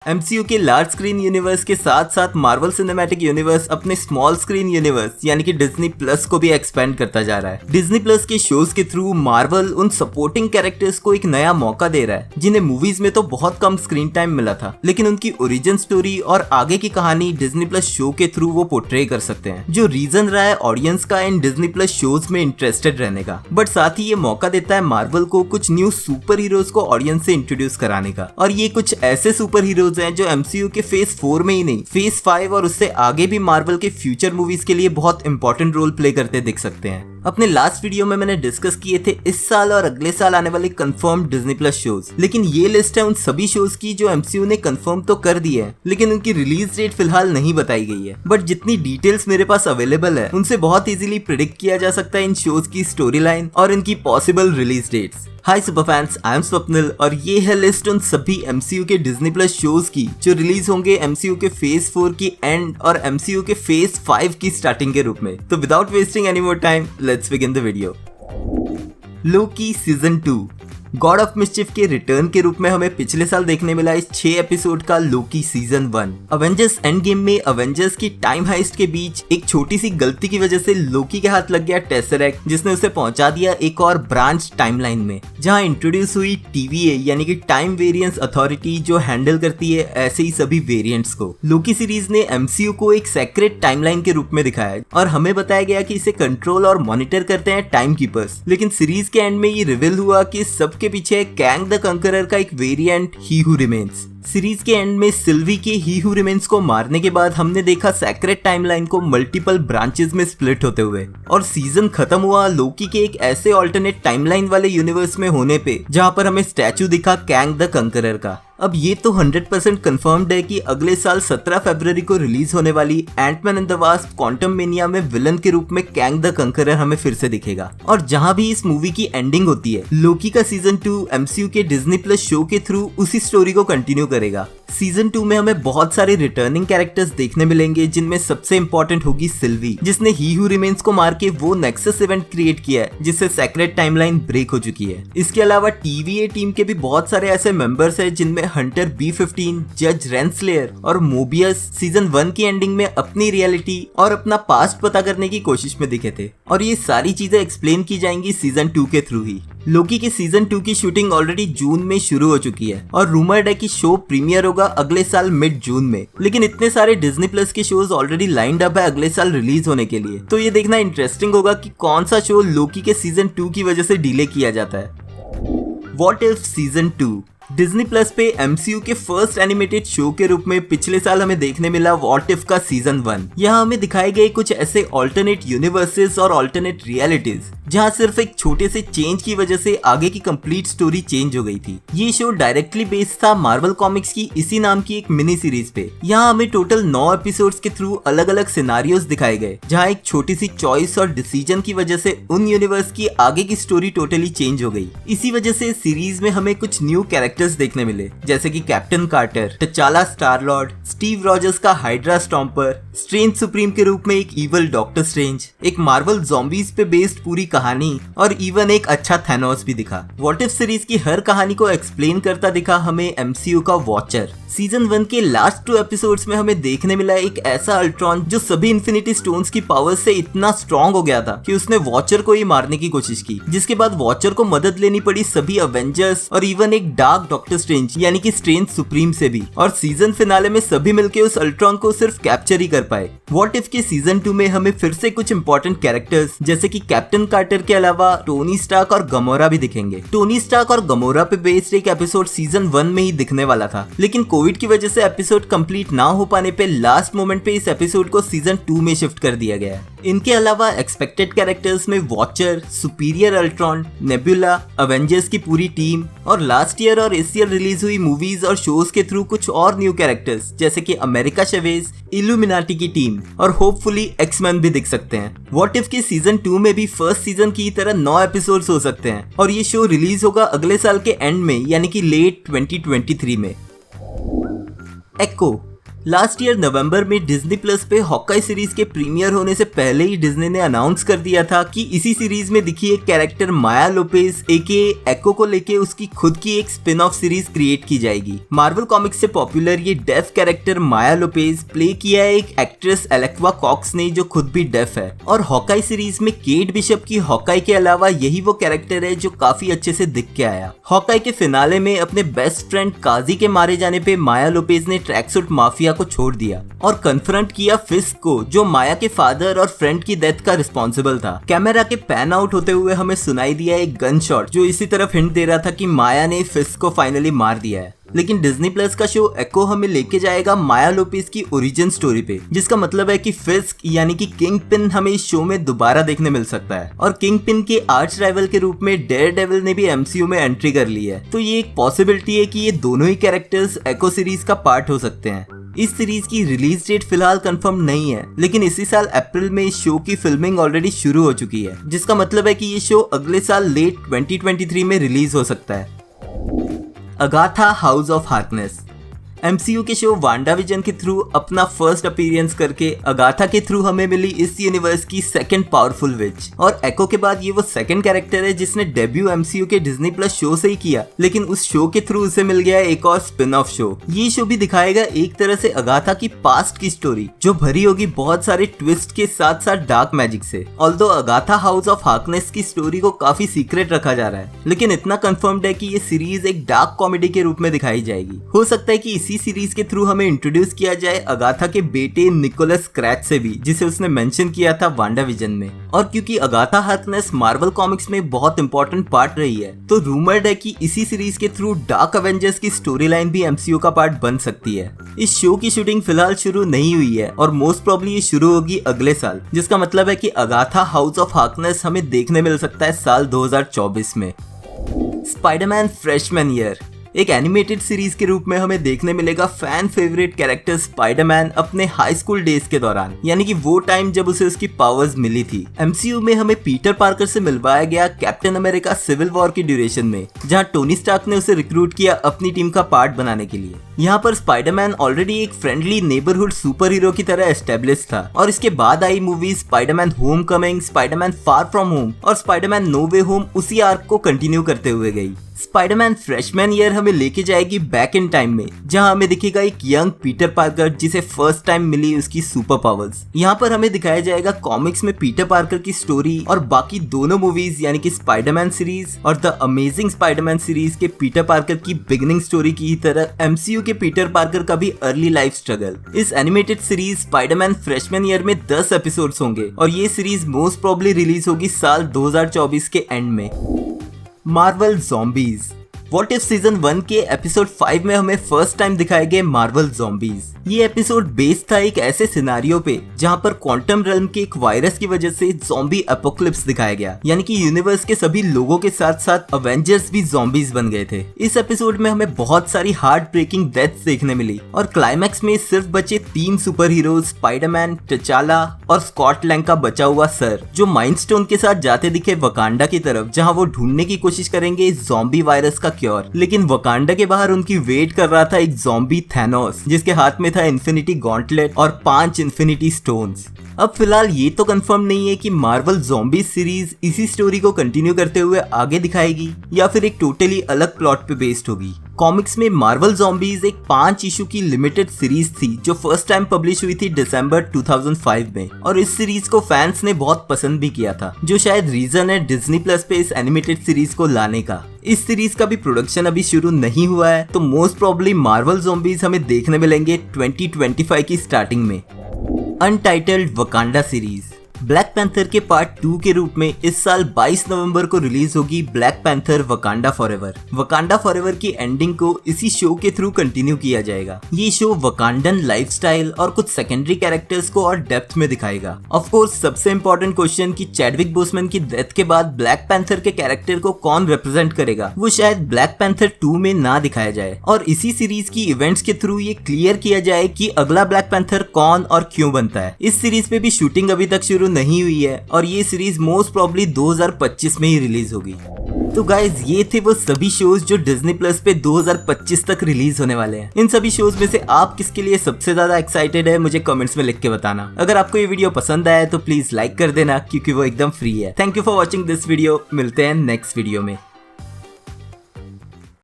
MCU के large screen universe के साथ साथ मार्वल सिनेमैटिक यूनिवर्स अपने स्मॉल स्क्रीन यूनिवर्स यानी कि डिज्नी प्लस को भी एक्सपेंड करता जा रहा है। डिज्नी प्लस के शोज के थ्रू मार्वल उन सपोर्टिंग कैरेक्टर्स को एक नया मौका दे रहा है जिन्हें मूवीज में तो बहुत कम स्क्रीन टाइम मिला था, लेकिन उनकी ओरिजिन स्टोरी और आगे की कहानी डिज्नी प्लस शो के थ्रू वो पोर्ट्रे कर सकते हैं, जो रीजन रहा है ऑडियंस का इन डिज्नी प्लस शोज में इंटरेस्टेड रहने का। बट साथ ही ये मौका देता है मार्वल को कुछ न्यू सुपर हीरोज को ऑडियंस से इंट्रोड्यूस कराने का, और ये कुछ ऐसे सुपर हीरोज हैं जो एमसीयू के फेज 4 में ही नहीं, फेज 5 और उससे आगे भी मार्वल के फ्यूचर मूवीज के लिए बहुत इंपॉर्टेंट रोल प्ले करते दिख सकते हैं। अपने लास्ट वीडियो में मैंने डिस्कस किए थे इस साल और अगले साल आने वाले कंफर्म डिज्नी प्लस शोज, लेकिन ये लिस्ट है उन सभी शोज की जो एमसीयू ने कंफर्म तो कर दी है, लेकिन उनकी रिलीज डेट फिलहाल नहीं बताई गई है। बट जितनी डिटेल्स मेरे पास अवेलेबल है उनसे बहुत इजीली प्रिडिक्ट किया जा सकता है इन शोज की स्टोरी लाइन और इनकी possible release dates. Hi super fans, I am Swapnil और ये है लिस्ट उन सभी एमसीयू के डिज्नी प्लस शोज की जो रिलीज होंगे एमसीयू के फेज 4 की एंड और एमसीयू के फेज 5 की स्टार्टिंग के रूप में। तो without wasting any more time, let's begin the video. Loki season 2 God of mischief के रिटर्न के रूप में हमें पिछले साल देखने मिला इस 6 एपिसोड का Loki season 1। Avengers end game में अवेंजर्स की टाइम हाइस्ट के बीच एक छोटी सी गलती की वजह से लोकी के हाथ लग गया टेसरेक्ट, जिसने उसे पहुंचा दिया एक और ब्रांच टाइमलाइन में, जहां इंट्रोड्यूस हुई टीवीए यानी कि टाइम वेरिएंस अथॉरिटी, जो हैंडल करती है ऐसे ही सभी वेरिएंट्स को। लोकी सीरीज ने एमसीयू को एक सेक्रेट टाइमलाइन के रूप में दिखाया और हमें बताया गया कि इसे कंट्रोल और मॉनिटर करते हैं टाइम कीपर्स, लेकिन सीरीज के एंड में ये रिवील हुआ कि सब के पीछे कैंग द कंकरर का एक वेरिएंट ही हू रिमेन्स। सीरीज के एंड में सिल्वी के ही हू रिमेन्स को मारने के बाद हमने देखा सेक्रेट टाइमलाइन को मल्टीपल ब्रांचेस में स्प्लिट होते हुए, और सीजन खत्म हुआ लोकी के एक ऐसे ऑल्टरनेट टाइमलाइन वाले यूनिवर्स में होने पे जहां पर हमें स्टैचू दिखा कैंग द कंकरर का। अब ये तो 100% कंफर्म्ड है कि अगले साल 17 फरवरी को रिलीज होने वाली Ant Man and the Wasp Quantumania में विलन के रूप में कैंग द कंकरर हमें फिर से दिखेगा। और जहां भी इस मूवी की एंडिंग होती है, लोकी का सीजन 2 एमसीयू के डिज्नी प्लस शो के थ्रू उसी स्टोरी को कंटिन्यू करेगा। सीजन 2 में हमें बहुत सारे रिटर्निंग कैरेक्टर्स देखने मिलेंगे, जिनमें सबसे इंपॉर्टेंट होगी सिल्वी, जिसने ही हू रिमेन्स को मार के वो नेक्सस इवेंट क्रिएट किया है जिससे सेक्रेट टाइमलाइन ब्रेक हो चुकी है। इसके अलावा टीवीए टीम के भी बहुत सारे ऐसे मेंबर्स हैं जिनमें हंटर B15, जज रेंसलेयर और मोबियस सीजन 1 की एंडिंग में अपनी रियलिटी और अपना पास्ट पता करने की कोशिश में दिखे थे, और ये सारी चीजें एक्सप्लेन की जाएंगी सीजन 2 के थ्रू ही। लोकी के सीजन 2 की शूटिंग ऑलरेडी जून में शुरू हो चुकी है और रूमर्ड है कि शो प्रीमियर होगा अगले साल मिड जून में, लेकिन इतने सारे डिज्नी प्लस के शोज ऑलरेडी लाइंड अप है अगले साल रिलीज होने के लिए, तो ये देखना इंटरेस्टिंग होगा कि कौन सा शो लोकी के सीजन 2 की वजह से डिले किया जाता है। What if season 2 Disney plus पे एमसीयू के फर्स्ट एनिमेटेड शो के रूप में पिछले साल हमें देखने मिला व्हाट इफ का सीजन 1। यहाँ हमें दिखाए गए कुछ ऐसे ऑल्टरनेट यूनिवर्सेस और ऑल्टरनेट रियलिटीज जहाँ सिर्फ एक छोटे से चेंज की वजह से आगे की कंप्लीट स्टोरी चेंज हो गई थी। ये शो डायरेक्टली बेस्ड था मार्वल कॉमिक्स की इसी नाम की एक मिनी सीरीज पे। यहाँ हमें टोटल 9 एपिसोड्स के थ्रू अलग अलग सिनारियोस दिखाए गए, जहाँ एक छोटी सी चॉइस और डिसीजन की वजह से उन यूनिवर्स की आगे की स्टोरी टोटली चेंज हो गई। इसी वजह से सीरीज में हमें कुछ न्यू कैरेक्टर्स देखने मिले, जैसे कि captain quarter, टचाला star Lord, Steve Rogers का हाइड्रा स्टॉम्पर, स्ट्रेंज सुप्रीम के रूप में एक इवल डॉक्टर स्ट्रेंज, एक मार्वल ज़ॉम्बीज पे बेस्ड पूरी कहानी, और इवन एक अच्छा थैनोस भी दिखा। व्हाट इफ सीरीज की हर कहानी को एक्सप्लेन करता दिखा हमें एमसीयू का वॉचर। सीजन 1 के लास्ट 2 एपिसोड्स में हमें देखने मिला एक ऐसा अल्ट्रॉन जो सभी इन्फिनिटी स्टोन्स की पावर से इतना स्ट्रॉन्ग हो गया था कि उसने वॉचर को ही मारने की कोशिश की, जिसके बाद वॉचर को मदद लेनी पड़ी सभी अवेंजर्स और इवन एक डार्क डॉक्टर स्ट्रेंज यानी कि स्ट्रेंज सुप्रीम से भी, और सीजन फिनाले में सभी मिलकर उस अल्ट्रॉन को सिर्फ कैप्चर ही कर पाए। व्हाट इफ के सीजन 2 में हमें फिर से कुछ इंपॉर्टेंट कैरेक्टर्स जैसे कि कैप्टन कार्टर के अलावा टोनी स्टार्क और गमोरा भी दिखेंगे। टोनी स्टार्क और गमोरा पे बेस्ड एक एपिसोड सीजन 1 में ही दिखने वाला था, लेकिन कोविड की वजह से एपिसोड कंप्लीट ना हो पाने पे लास्ट मोमेंट पे इस एपिसोड को सीजन 2 में शिफ्ट कर दिया गया है। इनके अलावा एक्सपेक्टेड कैरेक्टर्स में watcher, superior Ultron, nebula, Avengers की पूरी टीम और लास्ट ईयर और इस ईयर रिलीज हुई मूवीज और शोज के थ्रू कुछ और न्यू कैरेक्टर्स जैसे कि अमेरिका शेवेज, इल्यूमिनाटी की टीम और होपफुली एक्समैन भी दिख सकते हैं। व्हाट इफ के सीजन 2 में भी फर्स्ट सीजन की तरह 9 एपिसोड्स हो सकते हैं, और ये शो रिलीज होगा अगले साल के एंड में यानी कि लेट 2023 में। एको लास्ट ईयर नवंबर में डिज्नी प्लस पे हॉकाई सीरीज के प्रीमियर होने से पहले ही डिज्नी ने अनाउंस कर दिया था कि इसी सीरीज में दिखी एक कैरेक्टर माया लोपेज एके एको को लेके उसकी खुद की एक स्पिन ऑफ सीरीज क्रिएट की जाएगी। मार्वल कॉमिक्स से पॉपुलर ये डेफ कैरेक्टर माया लोपेज प्ले किया है एक एक्ट्रेस एलेक्वा कॉक्स ने जो खुद भी डेफ है, और हॉकाई सीरीज में केट बिशप की हॉकाई के अलावा यही वो कैरेक्टर है जो काफी अच्छे से दिख के आया। हॉकाई के फिनाले में अपने बेस्ट फ्रेंड काजी के मारे जाने पे माया लोपेज ने ट्रैकसूट माफिया को छोड़ दिया और कन्फ्रंट किया फिस्क को, जो माया के फादर और फ्रेंड की डेथ का रिस्पॉन्सिबल था। कैमरा के पैन आउट होते हुए हमें सुनाई दिया एक गन शॉट जो इसी तरफ हिंट दे रहा था कि माया ने फिस्क को फाइनली मार दिया है। लेकिन डिज्नी प्लस का शो एको हमें लेके जाएगा माया लोपेज की ओरिजिन स्टोरी पे, जिसका मतलब है कि फिस्क यानी कि किंग पिन हमें इस शो में दोबारा देखने मिल सकता है। और किंग पिन के आर्च राइवल के रूप में डेयरडेविल ने भी एमसीयू में एंट्री कर ली है, तो ये एक पॉसिबिलिटी है कि ये दोनों ही कैरेक्टर्स एको सीरीज का पार्ट हो सकते हैं। इस सीरीज की रिलीज डेट फिलहाल कंफर्म नहीं है, लेकिन इसी साल अप्रैल में इस शो की फिल्मिंग ऑलरेडी शुरू हो चुकी है, जिसका मतलब है कि ये शो अगले साल लेट 2023 में रिलीज हो सकता है। Agatha house of Harkness. MCU के शो वांडाविजन के थ्रू अपना फर्स्ट अपीयरेंस करके अगाथा के थ्रू हमें मिली इस यूनिवर्स की सेकंड पावरफुल विच, और एको के बाद ये वो सेकंड कैरेक्टर है जिसने डेब्यू एमसीयू के डिज्नी प्लस शो से ही किया, लेकिन उस शो के थ्रू उसे मिल गया एक और स्पिन ऑफ शो। ये शो भी दिखाएगा एक तरह से अगाथा की पास्ट की स्टोरी, जो भरी होगी बहुत सारे ट्विस्ट के साथ साथ डार्क मैजिक से। Although Agatha house of Harkness की स्टोरी को काफी सीक्रेट रखा जा रहा है, लेकिन इतना कंफर्म्ड है कि ये सीरीज एक डार्क कॉमेडी के रूप में दिखाई जाएगी। हो सकता है कि इसी सीरीज के थ्रू हमें इंट्रोड्यूस किया जाए अगाथा के बेटे निकोलस क्रैच से भी, जिसे उसने मेंशन किया था वांडाविजन में। और क्योंकि अगाथा हार्कनेस मार्वल कॉमिक्स में बहुत इंपॉर्टेंट पार्ट रही है, तो रूमर्ड है कि इसी सीरीज के थ्रू डार्क एवेंजर्स की स्टोरी लाइन भी एमसीयू का पार्ट बन सकती है। इस शो की शूटिंग फिलहाल शुरू नहीं हुई है और मोस्ट प्रोबेबली ये शुरू होगी अगले साल, जिसका मतलब है कि अगाथा हाउस ऑफ हार्कनेस हमें देखने मिल सकता है साल 2024 में। स्पाइडरमैन फ्रेशमैन ईयर एक एनिमेटेड सीरीज के रूप में हमें देखने मिलेगा फैन फेवरेट कैरेक्टर स्पाइडरमैन अपने हाई स्कूल डेज के दौरान, यानी कि वो टाइम जब उसे उसकी पावर्स मिली थी। एमसीयू में हमें पीटर पार्कर से मिलवाया गया कैप्टन अमेरिका सिविल वॉर की ड्यूरेशन में, जहां टोनी स्टार्क ने उसे रिक्रूट किया अपनी टीम का पार्ट बनाने के लिए। यहाँ पर स्पाइडरमैन ऑलरेडी एक फ्रेंडली नेबरहुड सुपर हीरो की तरह एस्टेब्लिश था, और इसके बाद आई movie Spiderman Homecoming, Spiderman far from home और स्पाइडरमैन नो वे होम उसी आर्क को कंटिन्यू करते हुए गई। स्पाइडरमैन फ्रेशमैन ईयर हमें लेके जाएगी बैक इन टाइम में, जहां हमें दिखेगा एक यंग पीटर पार्कर जिसे फर्स्ट टाइम मिली उसकी सुपर पावर्स। यहाँ पर हमें दिखाया जाएगा कॉमिक्स में पीटर पार्कर की स्टोरी, और बाकी दोनों मूवीज यानी कि स्पाइडरमैन सीरीज और द अमेजिंग स्पाइडरमैन सीरीज के पीटर पार्कर की बिगिनिंग स्टोरी की तरह एमसीयू के पीटर पार्कर का भी अर्ली लाइफ स्ट्रगल। इस animated series Spiderman freshman year में 10 एपिसोड्स होंगे, और ये सीरीज मोस्ट प्रोबेबली रिलीज होगी साल 2024 के एंड में। Marvel zombies. What if season 1 के एपिसोड 5 में हमें फर्स्ट टाइम दिखाए गए मार्वल ज़ॉम्बीज। ये एपिसोड बेस्ड था एक ऐसे सिनारियो पे जहां पर क्वांटम रेल्म के एक वायरस की वजह से ज़ॉम्बी एपोकलिप्स दिखाया गया, यानी कि यूनिवर्स के सभी लोगों के साथ साथ अवेंजर्स भी ज़ॉम्बीज बन गए थे। इस एपिसोड में हमें बहुत सारी हार्ट ब्रेकिंग डेथ्स देखने मिली, और क्लाइमैक्स में सिर्फ बचे 3 सुपर हीरोज स्पाइडरमैन, टचाला और स्कॉट लैंग का बचा हुआ सर, जो माइंडस्टोन के साथ जाते दिखे वकांडा की तरफ, जहां वो ढूंढने की कोशिश करेंगे इस ज़ॉम्बी वायरस का क्योर। लेकिन वकांडा के बाहर उनकी वेट कर रहा था एक ज़ॉम्बी थैनोस, जिसके हाथ में था इन्फिनिटी गॉन्टलेट और 5 इन्फिनिटी स्टोन्स। अब फिलहाल ये तो कंफर्म नहीं है कि मार्वल ज़ॉम्बीज सीरीज इसी स्टोरी को कंटिन्यू करते हुए आगे दिखाएगी या फिर एक टोटली अलग प्लॉट पे बेस्ड होगी। कॉमिक्स में मार्वल ज़ॉम्बीज एक 5 इशू की लिमिटेड सीरीज थी जो फर्स्ट टाइम पब्लिश हुई थी दिसंबर 2005 में, और इस सीरीज को फैंस ने बहुत पसंद भी किया था, जो शायद रीजन है डिज्नी प्लस पे इस एनिमेटेड सीरीज को लाने का। इस सीरीज का भी प्रोडक्शन अभी शुरू नहीं हुआ है, तो मोस्ट प्रोबेबली मार्वल ज़ॉम्बीज हमें देखने मिलेंगे 2025 की स्टार्टिंग में। Untitled Wakanda series. Black panther के पार्ट 2 के रूप में इस साल 22 नवंबर को रिलीज होगी black panther Wakanda forever. Wakanda forever की एंडिंग को इसी शो के थ्रू कंटिन्यू किया जाएगा। ये शो वकांडन लाइफस्टाइल और कुछ सेकेंडरी कैरेक्टर्स को और डेप्थ में दिखाएगा। ऑफ कोर्स सबसे इंपॉर्टेंट क्वेश्चन कि चैडविक बोसमैन की डेथ के बाद ब्लैक पैंथर के कैरेक्टर को कौन रिप्रेजेंट करेगा, वो शायद ब्लैक पैंथर 2 में ना दिखाया जाए, और इसी सीरीज की इवेंट्स के थ्रू ये क्लियर किया जाए कि अगला ब्लैक पैंथर कौन और क्यों बनता है। इस सीरीज पे भी शूटिंग अभी तक शुरू नहीं हुई है, और ये सीरीज मोस्ट प्रोबेबली 2025 में ही रिलीज होगी। तो गाइज ये थे वो सभी शोज जो डिज्नी प्लस पे 2025 तक रिलीज होने वाले हैं। इन सभी शोज में से आप किसके लिए सबसे ज्यादा एक्साइटेड है मुझे कमेंट्स में लिख के बताना। अगर आपको ये वीडियो पसंद आया तो प्लीज लाइक कर देना क्योंकि वो एकदम फ्री है। Thank you for watching this video, मिलते हैं नेक्स्ट वीडियो में।